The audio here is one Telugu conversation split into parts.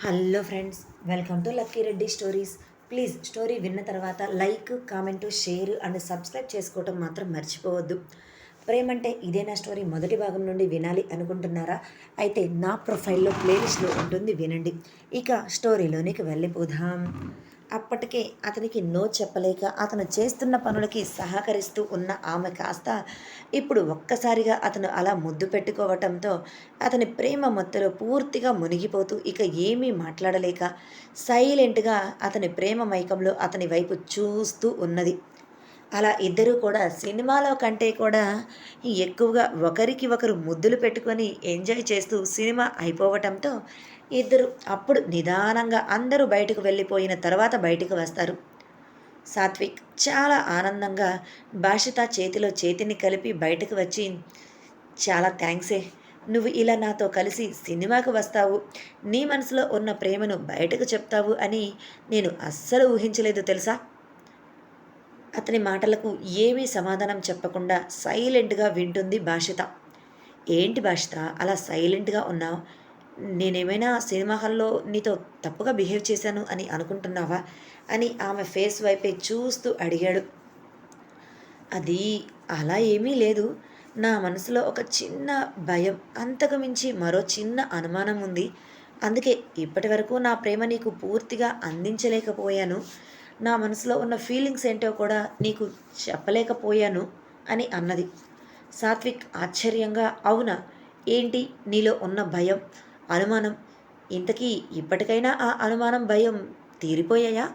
Hello friends, welcome to Lucky Reddy stories. Please story విన్న తర్వాత like, comment, share and subscribe చేసుకోవటం మాత్రం మర్చిపోవద్దు. ప్రేమంటే ఇదేనా స్టోరీ మొదటి భాగం నుండి వినాలి అనుకుంటున్నారా? అయితే నా ప్రొఫైల్లో ప్లేలిస్ట్లో ఉంటుంది, వినండి. ఇక స్టోరీలోనికి వెళ్ళిపోదాం. అప్పటికే అతనికి నో చెప్పలేక అతను చేస్తున్న పనులకి సహకరిస్తూ ఉన్న ఆమె కాస్త ఇప్పుడు ఒక్కసారిగా అతను అలా ముద్దు పెట్టుకోవటంతో అతని ప్రేమ మత్తులో పూర్తిగా మునిగిపోతూ ఇక ఏమీ మాట్లాడలేక సైలెంట్గా అతని ప్రేమ మైకంలో అతని వైపు చూస్తూ ఉన్నది. అలా ఇద్దరూ కూడా సినిమాలో కంటే కూడా ఎక్కువగా ఒకరికి ఒకరు ముద్దులు పెట్టుకొని ఎంజాయ్ చేస్తూ సినిమా అయిపోవటంతో ఇద్దరు అప్పుడు నిదానంగా అందరూ బయటకు వెళ్ళిపోయిన తర్వాత బయటకు వస్తారు. సాత్విక్ చాలా ఆనందంగా భాషిత చేతిలో చేతిని కలిపి బయటకు వచ్చి, చాలా థ్యాంక్సే, నువ్వు ఇలా నాతో కలిసి సినిమాకు వస్తావు, నీ మనసులో ఉన్న ప్రేమను బయటకు చెప్తావు అని నేను అస్సలు ఊహించలేదు తెలుసా. అతని మాటలకు ఏమీ సమాధానం చెప్పకుండా సైలెంట్గా వింటుంది భాషిత. ఏంటి భాషిత అలా సైలెంట్గా ఉన్నావు? నేనేమైనా సినిమా హాల్లో నీతో తప్పుగా బిహేవ్ చేశాను అని అనుకుంటున్నావా అని ఆమె ఫేస్ వైపే చూస్తూ అడిగాడు. అది అలా ఏమీ లేదు. నా మనసులో ఒక చిన్న భయం, అంతకు మించి మరో చిన్న అనుమానం ఉంది. అందుకే ఇప్పటి వరకు నా ప్రేమ నీకు పూర్తిగా అందించలేకపోయాను. నా మనసులో ఉన్న ఫీలింగ్స్ ఏంటో కూడా నీకు చెప్పలేకపోయాను అని అన్నది. సాత్విక్ ఆశ్చర్యంగా, అవునా, ఏంటి నీలో ఉన్న భయం, అనుమానం, ఇంతకీ ఇప్పటికైనా ఆ అనుమానం, భయం తీరిపోయాయా,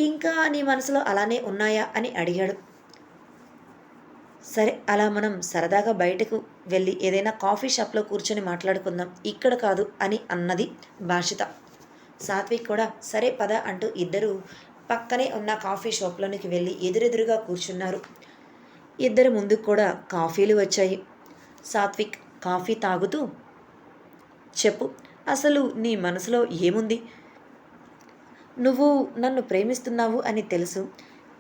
ఇంకా నీ మనసులో అలానే ఉన్నాయా అని అడిగాడు. సరే, అలా మనం సరదాగా బయటకు వెళ్ళి ఏదైనా కాఫీ షాప్లో కూర్చొని మాట్లాడుకుందాం, ఇక్కడ కాదు అని అన్నది భాషిత. సాత్విక్ కూడా సరే పద అంటూ ఇద్దరు పక్కనే ఉన్న కాఫీ షాప్లోనికి వెళ్ళి ఎదురెదురుగా కూర్చున్నారు. ఇద్దరు ముందుకు కూడా కాఫీలు వచ్చాయి. సాత్విక్ కాఫీ తాగుతూ, చెప్పు, అసలు నీ మనసులో ఏముంది? నువ్వు నన్ను ప్రేమిస్తున్నావు అని తెలుసు,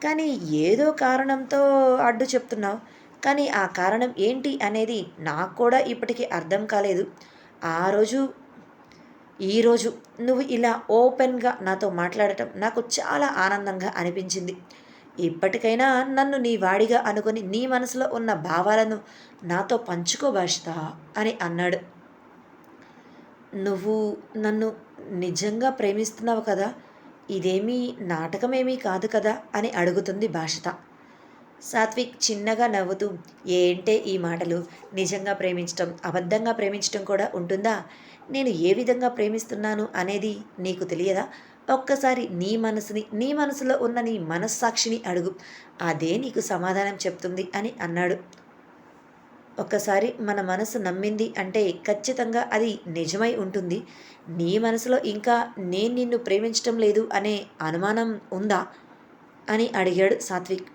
కానీ ఏదో కారణంతో అడ్డు చెప్తున్నావు. కానీ ఆ కారణం ఏంటి అనేది నాకు కూడా ఇప్పటికీ అర్థం కాలేదు. ఆ రోజు ఈరోజు నువ్వు ఇలా ఓపెన్గా నాతో మాట్లాడటం నాకు చాలా ఆనందంగా అనిపించింది. ఇప్పటికైనా నన్ను నీ వాడిగా అనుకొని నీ మనసులో ఉన్న భావాలను నాతో పంచుకో భాషిత అని అన్నాడు. నువ్వు నన్ను నిజంగా ప్రేమిస్తున్నావు కదా, ఇదేమీ నాటకమేమీ కాదు కదా అని అడుగుతుంది భాషిత. సాత్విక్ చిన్నగా నవ్వుతూ, ఏంటే ఈ మాటలు, నిజంగా ప్రేమించటం అబద్ధంగా ప్రేమించటం కూడా ఉంటుందా? నేను ఏ విధంగా ప్రేమిస్తున్నాను అనేది నీకు తెలియదా? ఒక్కసారి నీ మనసుని, నీ మనసులో ఉన్న నీ మనస్సాక్షిని అడుగు, అదే నీకు సమాధానం చెప్తుంది అని అన్నాడు. ఒక్కసారి మన మనసు నమ్మింది అంటే ఖచ్చితంగా అది నిజమై ఉంటుంది. నీ మనసులో ఇంకా నేను నిన్ను ప్రేమించటం లేదు అనే అనుమానం ఉందా అని అడిగాడు సాత్విక్.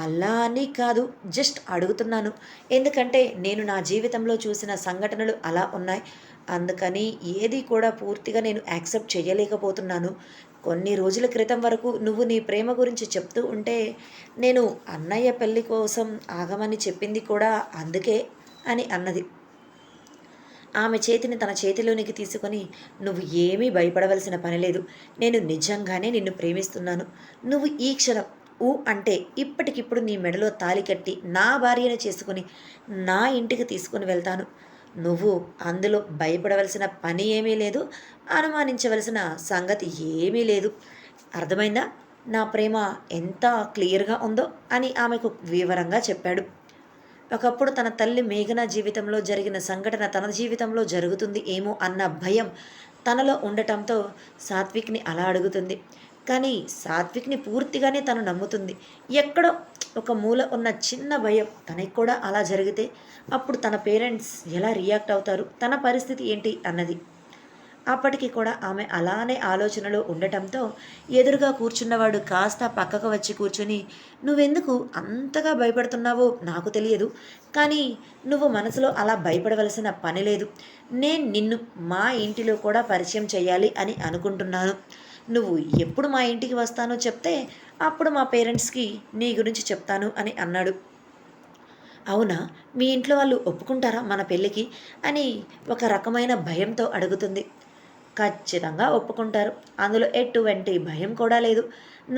అలా అని కాదు, జస్ట్ అడుగుతున్నాను. ఎందుకంటే నేను నా జీవితంలో చూసిన సంఘటనలు అలా ఉన్నాయి. అందుకని ఏది కూడా పూర్తిగా నేను యాక్సెప్ట్ చేయలేకపోతున్నాను. కొన్ని రోజుల క్రితం వరకు నువ్వు నీ ప్రేమ గురించి చెప్తూ ఉంటే నేను అన్నయ్య పెళ్ళి కోసం ఆగమని చెప్పింది కూడా అందుకే అని అన్నది. ఆమె చేతిని తన చేతిలోనికి తీసుకొని, నువ్వు ఏమీ భయపడవలసిన పని లేదు. నేను నిజంగానే నిన్ను ప్రేమిస్తున్నాను. నువ్వు ఈ క్షణం ఊ అంటే ఇప్పటికిప్పుడు నీ మెడలో తాళి కట్టి నా భార్యను చేసుకుని నా ఇంటికి తీసుకుని వెళ్తాను. నువ్వు అందులో భయపడవలసిన పని ఏమీ లేదు, అనుమానించవలసిన సంగతి ఏమీ లేదు. అర్థమైందా నా ప్రేమ ఎంత క్లియర్గా ఉందో అని ఆమెకు వివరంగా చెప్పాడు. ఒకప్పుడు తన తల్లి మేఘన జీవితంలో జరిగిన సంఘటన తన జీవితంలో జరుగుతుంది ఏమో అన్న భయం తనలో ఉండటంతో సాత్విక్ని అలా అడుగుతుంది. కానీ సాత్విక్ని పూర్తిగానే తను నమ్ముతుంది. ఎక్కడో ఒక మూల ఉన్న చిన్న భయం, తనకి కూడా అలా జరిగితే అప్పుడు తన పేరెంట్స్ ఎలా రియాక్ట్ అవుతారు, తన పరిస్థితి ఏంటి అన్నది. అప్పటికి కూడా ఆమె అలానే ఆలోచనలో ఉండటంతో ఎదురుగా కూర్చున్నవాడు కాస్త పక్కకు వచ్చి కూర్చుని, నువ్వెందుకు అంతగా భయపడుతున్నావో నాకు తెలియదు, కానీ నువ్వు మనసులో అలా భయపడవలసిన పని లేదు. నేను నిన్ను మా ఇంటిలో కూడా పరిచయం చేయాలి అని అనుకుంటున్నాను. నువ్వు ఎప్పుడు మా ఇంటికి వస్తానో చెప్తే అప్పుడు మా పేరెంట్స్కి నీ గురించి చెప్తాను అని అన్నాడు. అవునా, మీ ఇంట్లో వాళ్ళు ఒప్పుకుంటారా మన పెళ్ళికి అని ఒక రకమైన భయంతో అడుగుతుంది. ఖచ్చితంగా ఒప్పుకుంటారు. అందులో ఎటువంటి భయం కూడా లేదు.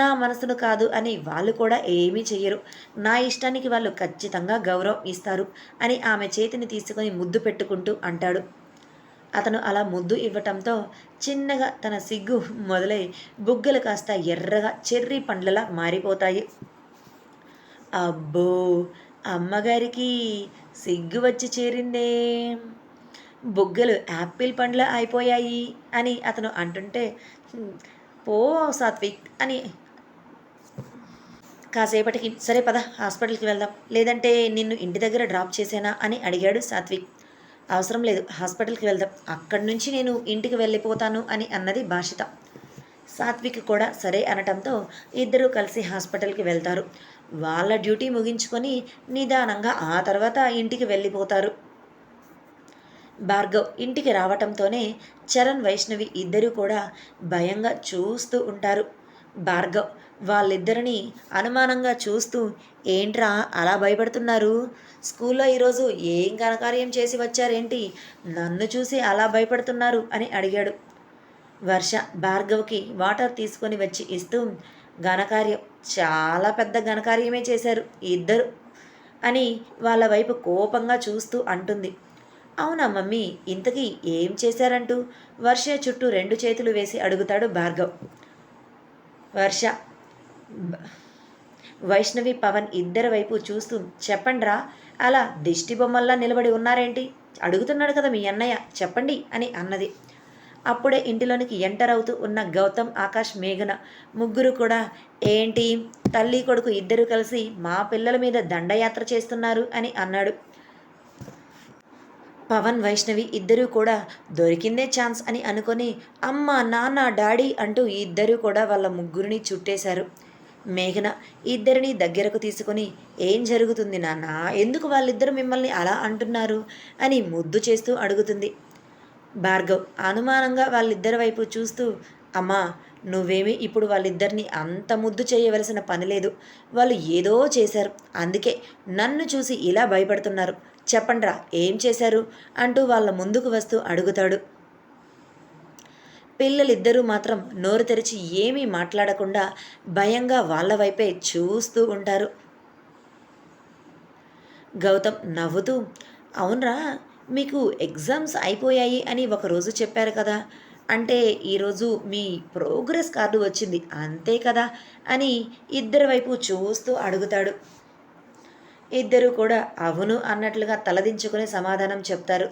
నా మనసును కాదు అని వాళ్ళు కూడా ఏమీ చెయ్యరు. నా ఇష్టానికి వాళ్ళు ఖచ్చితంగా గౌరవం ఇస్తారు అని ఆమె చేతిని తీసుకొని ముద్దు పెట్టుకుంటూ అంటాడు. అతను అలా ముద్దు ఇవ్వటంతో చిన్నగా తన సిగ్గు మొదలై బుగ్గలు కాస్త ఎర్రగా చెర్రీ పండ్లలా మారిపోతాయి. అబ్బో! అమ్మగారికి సిగ్గు వచ్చి చేరిందే. బుగ్గలు యాపిల్ పండ్లా అయిపోయాయి అని అతను అంటుంటే, పో సాత్విక్ అని కాసేపటికి సరే పద హాస్పిటల్‌కి వెళ్దాం. లేదంటే నిన్ను ఇంటి దగ్గర డ్రాప్ చేసేనా అని అడిగాడు సాత్విక్. అవసరం లేదు హాస్పిటల్‌కి వెళ్దాం. అక్కడి నుంచి నేను ఇంటికి వెళ్ళిపోతాను అని అన్నది భాషిత. సాత్విక్ కూడా సరే అనటంతో ఇద్దరూ కలిసి హాస్పిటల్‌కి వెళ్తారు. వాళ్ళ డ్యూటీ ముగించుకొని నిదానంగా ఆ తర్వాత ఇంటికి వెళ్ళిపోతారు. భార్గవ్ ఇంటికి రావటంతోనే చరణ్, వైష్ణవి ఇద్దరూ కూడా భయంగా చూస్తూ ఉంటారు. భార్గవ్ వాళ్ళిద్దరిని అనుమానంగా చూస్తూ, ఏంట్రా అలా భయపడుతున్నారు? స్కూల్లో ఈరోజు ఏం ఘనకార్యం చేసి వచ్చారేంటి? నన్ను చూసి అలా భయపడుతున్నారు అని అడిగాడు. వర్ష భార్గవ్కి వాటర్ తీసుకొని వచ్చి ఇస్తూ, ఘనకార్యం చాలా పెద్ద ఘనకార్యమే చేశారు ఇద్దరు అని వాళ్ళ వైపు కోపంగా చూస్తూ అంటుంది. అవునా మమ్మీ, ఇంతకీ ఏం చేశారంటూ వర్ష చుట్టూ రెండు చేతులు వేసి అడుగుతాడు భార్గవ్. వర్ష, వైష్ణవి, పవన్ ఇద్దరి వైపు చూస్తూ, చెప్పండ్రా, అలా దిష్టి బొమ్మల్లా నిలబడి ఉన్నారేంటి? అడుగుతున్నాడు కదా మీ అన్నయ్య, చెప్పండి అని అన్నది. అప్పుడే ఇంటిలోనికి ఎంటర్ అవుతూ ఉన్న గౌతమ్, ఆకాష్, మేఘన ముగ్గురు కూడా, ఏంటి తల్లి కొడుకు ఇద్దరు కలిసి మా పిల్లల మీద దండయాత్ర చేస్తున్నారు అని అన్నాడు. పవన్, వైష్ణవి ఇద్దరూ కూడా దొరికిందే ఛాన్స్ అని అనుకొని అమ్మ, నాన్న, డాడీ అంటూ ఇద్దరూ కూడా వాళ్ళ ముగ్గురిని చుట్టేశారు. మేఘన ఇద్దరిని దగ్గరకు తీసుకొని, ఏం జరుగుతుంది నాన్న, ఎందుకు వాళ్ళిద్దరు మిమ్మల్ని అలా అంటున్నారు అని ముద్దు చేస్తూ అడుగుతుంది. భార్గవ్ అనుమానంగా వాళ్ళిద్దరి వైపు చూస్తూ, అమ్మా, నువ్వేమీ ఇప్పుడు వాళ్ళిద్దరిని అంత ముద్దు చేయవలసిన పని లేదు. వాళ్ళు ఏదో చేశారు, అందుకే నన్ను చూసి ఇలా భయపడుతున్నారు. చెప్పండ్రా ఏం చేశారు అంటూ వాళ్ళ ముందుకు వస్తూ అడుగుతాడు. పిల్లలిద్దరూ మాత్రం నోరు తెరిచి ఏమీ మాట్లాడకుండా భయంగా వాళ్ళ వైపే చూస్తూ ఉంటారు. గౌతమ్ నవ్వుతూ, అవునరా, మీకు ఎగ్జామ్స్ అయిపోయాయి అని ఒకరోజు చెప్పారు కదా, అంటే ఈరోజు మీ ప్రోగ్రెస్ కార్డు వచ్చింది అంతే కదా అని ఇద్దరి వైపు చూస్తూ అడుగుతాడు. ఇద్దరూ కూడా అవును అన్నట్లుగా తలదించుకుని సమాధానం చెప్తారు.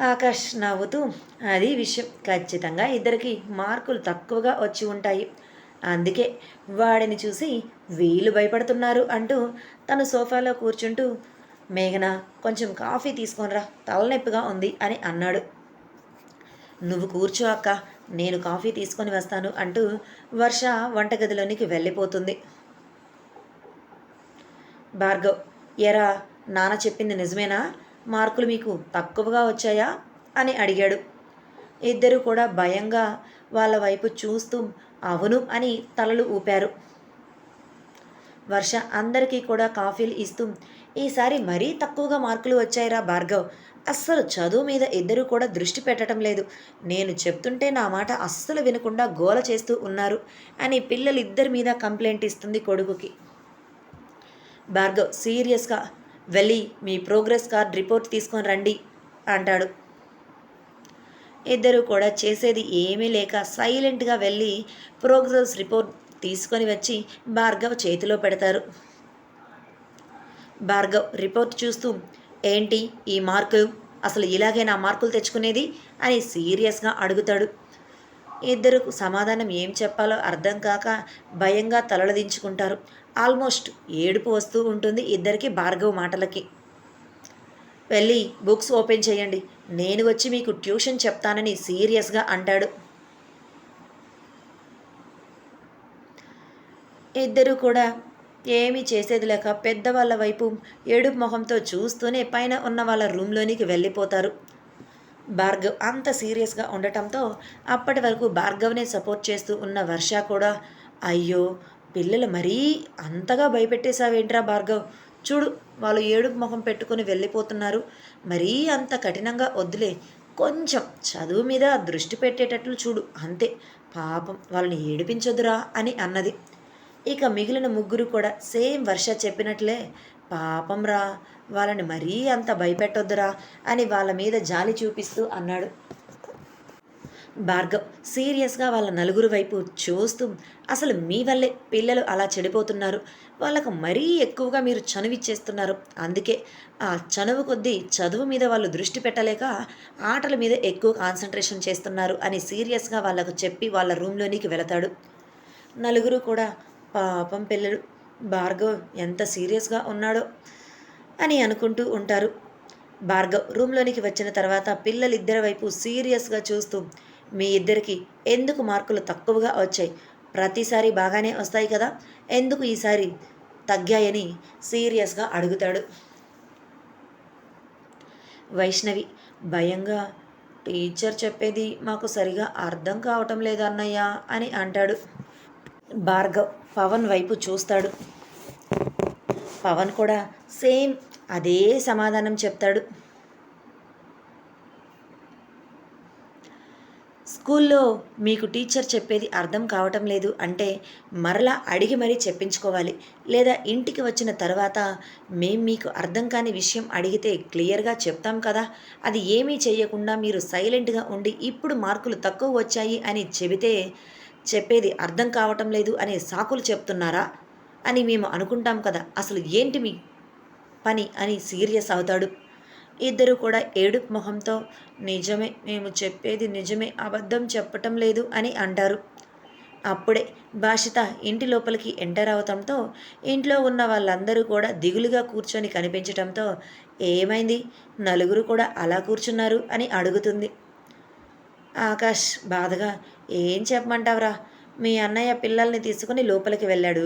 ఆకాష్ నవ్వుతూ, అది విషయం, ఖచ్చితంగా ఇద్దరికి మార్కులు తక్కువగా వచ్చి ఉంటాయి, అందుకే వాడిని చూసి వీళ్ళు భయపడుతున్నారు అంటూ తను సోఫాలో కూర్చుంటూ, మేఘన కొంచెం కాఫీ తీసుకొనిరా, తలనొప్పిగా ఉంది అని అన్నాడు. నువ్వు కూర్చో అక్క, నేను కాఫీ తీసుకొని వస్తాను అంటూ వర్ష వంటగదిలోనికి వెళ్ళిపోతుంది. భార్గవ్, ఎరా, నాన్న చెప్పింది నిజమేనా? మార్కులు మీకు తక్కువగా వచ్చాయా అని అడిగాడు. ఇద్దరూ కూడా భయంగా వాళ్ళ వైపు చూస్తూ అవును అని తలలు ఊపారు. వర్ష అందరికీ కూడా కాఫీలు ఇస్తూ, ఈసారి మరీ తక్కువగా మార్కులు వచ్చాయిరా భార్గవ్, అస్సలు చదువు మీద ఇద్దరూ కూడా దృష్టి పెట్టడం లేదు, నేను చెప్తుంటే నా మాట అస్సలు వినకుండా గోల చేస్తూ ఉన్నారు అని పిల్లలిద్దరి మీద కంప్లైంట్ ఇస్తుంది కొడుకుకి. భార్గవ్ సీరియస్గా, వెళ్ళి మీ ప్రోగ్రెస్ కార్డ్ రిపోర్ట్ తీసుకొని రండి అంటాడు. ఇద్దరూ కూడా చేసేది ఏమీ లేక సైలెంట్గా వెళ్ళి ప్రోగ్రెస్ రిపోర్ట్ తీసుకొని వచ్చి భార్గవ్ చేతిలో పెడతారు. భార్గవ్ రిపోర్ట్ చూస్తూ, ఏంటి ఈ మార్కులు, అసలు ఇలాగే నా మార్కులు తెచ్చుకునేది అని సీరియస్గా అడుగుతాడు. ఇద్దరు సమాధానం ఏం చెప్పాలో అర్థం కాక భయంగా తలలదించుకుంటారు. ఆల్మోస్ట్ ఏడుపు వస్తూ ఉంటుంది ఇద్దరికి భార్గవ్ మాటలకి. వెళ్ళి బుక్స్ ఓపెన్ చేయండి, నేను వచ్చి మీకు ట్యూషన్ చెప్తానని సీరియస్గా అంటాడు. ఇద్దరూ కూడా ఏమీ చేసేది లేక పెద్దవాళ్ళ వైపు ఏడుపు మొహంతో చూస్తూనే పైన ఉన్న వాళ్ళ రూమ్లోనికి వెళ్ళిపోతారు. భార్గవ్ అంత సీరియస్గా ఉండటంతో అప్పటి వరకు భార్గవ్నే సపోర్ట్ చేస్తూ ఉన్న వర్ష కూడా, అయ్యో పిల్లలు మరీ అంతగా భయపెట్టేశావేంట్రా భార్గవ్, చూడు వాళ్ళు ఏడుపు మొహం పెట్టుకుని వెళ్ళిపోతున్నారు. మరీ అంత కఠినంగా వద్దులే. కొంచెం చదువు మీద దృష్టి పెట్టేటట్లు చూడు అంతే. పాపం వాళ్ళని ఏడిపించొద్దురా అని అన్నది. ఇక మిగిలిన ముగ్గురు కూడా సేమ్ వర్ష చెప్పినట్లే పాపం రా, వాళ్ళని మరీ అంత భయపెట్టొద్దురా అని వాళ్ళ మీద జాలి చూపిస్తూ అన్నాడు. భార్గవ్ సీరియస్గా వాళ్ళ నలుగురు వైపు చూస్తూ, అసలు మీ వల్లే పిల్లలు అలా చెడిపోతున్నారు. వాళ్ళకు మరీ ఎక్కువగా మీరు చనువిచ్చేస్తున్నారు. అందుకే ఆ చనువు కొద్దీ చదువు మీద వాళ్ళు దృష్టి పెట్టలేక ఆటల మీద ఎక్కువ కాన్సన్ట్రేషన్ చేస్తున్నారు అని సీరియస్గా వాళ్ళకు చెప్పి వాళ్ళ రూమ్లోనికి వెళతాడు. నలుగురు కూడా పాపం పిల్లలు, భార్గవ్ ఎంత సీరియస్గా ఉన్నాడో అని అనుకుంటూ ఉంటారు. భార్గవ్ రూమ్లోనికి వచ్చిన తర్వాత పిల్లలిద్దరి వైపు సీరియస్గా చూస్తూ, మీ ఇద్దరికి ఎందుకు మార్కులు తక్కువగా వచ్చాయి? ప్రతిసారి బాగానే వస్తాయి కదా, ఎందుకు ఈసారి తగ్గాయని సీరియస్గా అడుగుతాడు. వైష్ణవి భయంగా, టీచర్ చెప్పేది మాకు సరిగా అర్థం కావటం లేదు అన్నయ్య అని అంటాడు. భార్గవ్ పవన్ వైపు చూస్తాడు. పవన్ కూడా సేమ్ అదే సమాధానం చెప్తాడు. స్కూల్లో మీకు టీచర్ చెప్పేది అర్థం కావటం లేదు అంటే మరలా అడిగి మరీ చెప్పించుకోవాలి. లేదా ఇంటికి వచ్చిన తర్వాత మేం మీకు అర్థం కాని విషయం అడిగితే క్లియర్గా చెప్తాం కదా. అది ఏమీ చేయకుండా మీరు సైలెంట్గా ఉండి ఇప్పుడు మార్కులు తక్కువ వచ్చాయి అని చెబితే చెప్పేది అర్థం కావటం లేదు అనే సాకులు చెప్తున్నారా అని మేము అనుకుంటాం కదా. అసలు ఏంటి మీ పని అని సీరియస్ అవుతాడు. ఇద్దరు కూడా ఏడుపు మొహంతో నిజమే, మేము చెప్పేది నిజమే, అబద్ధం చెప్పటం లేదు అని అంటారు. అప్పుడే భాషిత ఇంటి లోపలికి ఎంటర్ అవటంతో ఇంట్లో ఉన్న వాళ్ళందరూ కూడా దిగులుగా కూర్చొని కనిపించటంతో ఏమైంది, నలుగురు కూడా అలా కూర్చున్నారు అని అడుగుతుంది. ఆకాష్ బాధగా, ఏం చెప్పమంటావురా, మీ అన్నయ్య పిల్లల్ని తీసుకుని లోపలికి వెళ్ళాడు.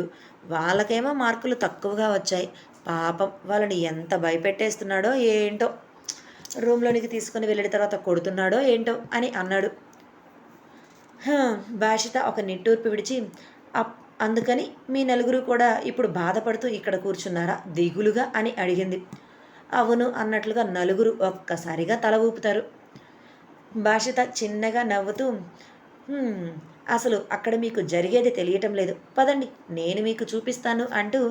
వాళ్ళకేమో మార్కులు తక్కువగా వచ్చాయి. పాపం వాళ్ళని ఎంత భయపెట్టేస్తున్నాడో ఏంటో, రూమ్లోనికి తీసుకుని వెళ్ళిన తర్వాత కొడుతున్నాడో ఏంటో అని అన్నాడు. భాషిత ఒక నిట్టూర్పు విడిచి, అందుకని మీ నలుగురు కూడా ఇప్పుడు బాధపడుతూ ఇక్కడ కూర్చున్నారా దిగులుగా అని అడిగింది. అవును అన్నట్లుగా నలుగురు ఒక్కసారిగా తల ఊపుతారు. భాషిత చిన్నగా నవ్వుతూ, అసలు అక్కడ మీకు జరిగేది తెలియటం లేదు, పదండి నేను మీకు చూపిస్తాను అంటూ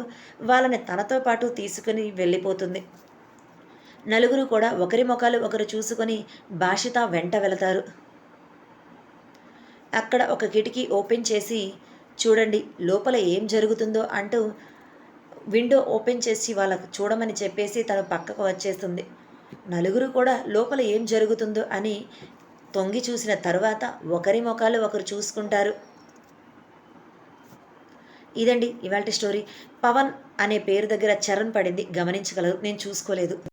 వాళ్ళని తనతో పాటు తీసుకుని వెళ్ళిపోతుంది. నలుగురు కూడా ఒకరి ముఖాలు ఒకరు చూసుకొని భాషిత వెంట వెళతారు. అక్కడ ఒక కిటికీ ఓపెన్ చేసి చూడండి లోపల ఏం జరుగుతుందో అంటూ విండో ఓపెన్ చేసి వాళ్ళకు చూడమని చెప్పేసి తను పక్కకు వచ్చేస్తుంది. నలుగురు కూడా లోపల ఏం జరుగుతుందో అని తొంగి చూసిన తరువాత ఒకరి ముఖాలు ఒకరు చూసుకుంటారు. ఇదండి ఇవాల్టి స్టోరీ. పవన్ అనే పేరు దగ్గర చరణ్ పడింది, గమనించగలరు, నేను చూసుకోలేదు.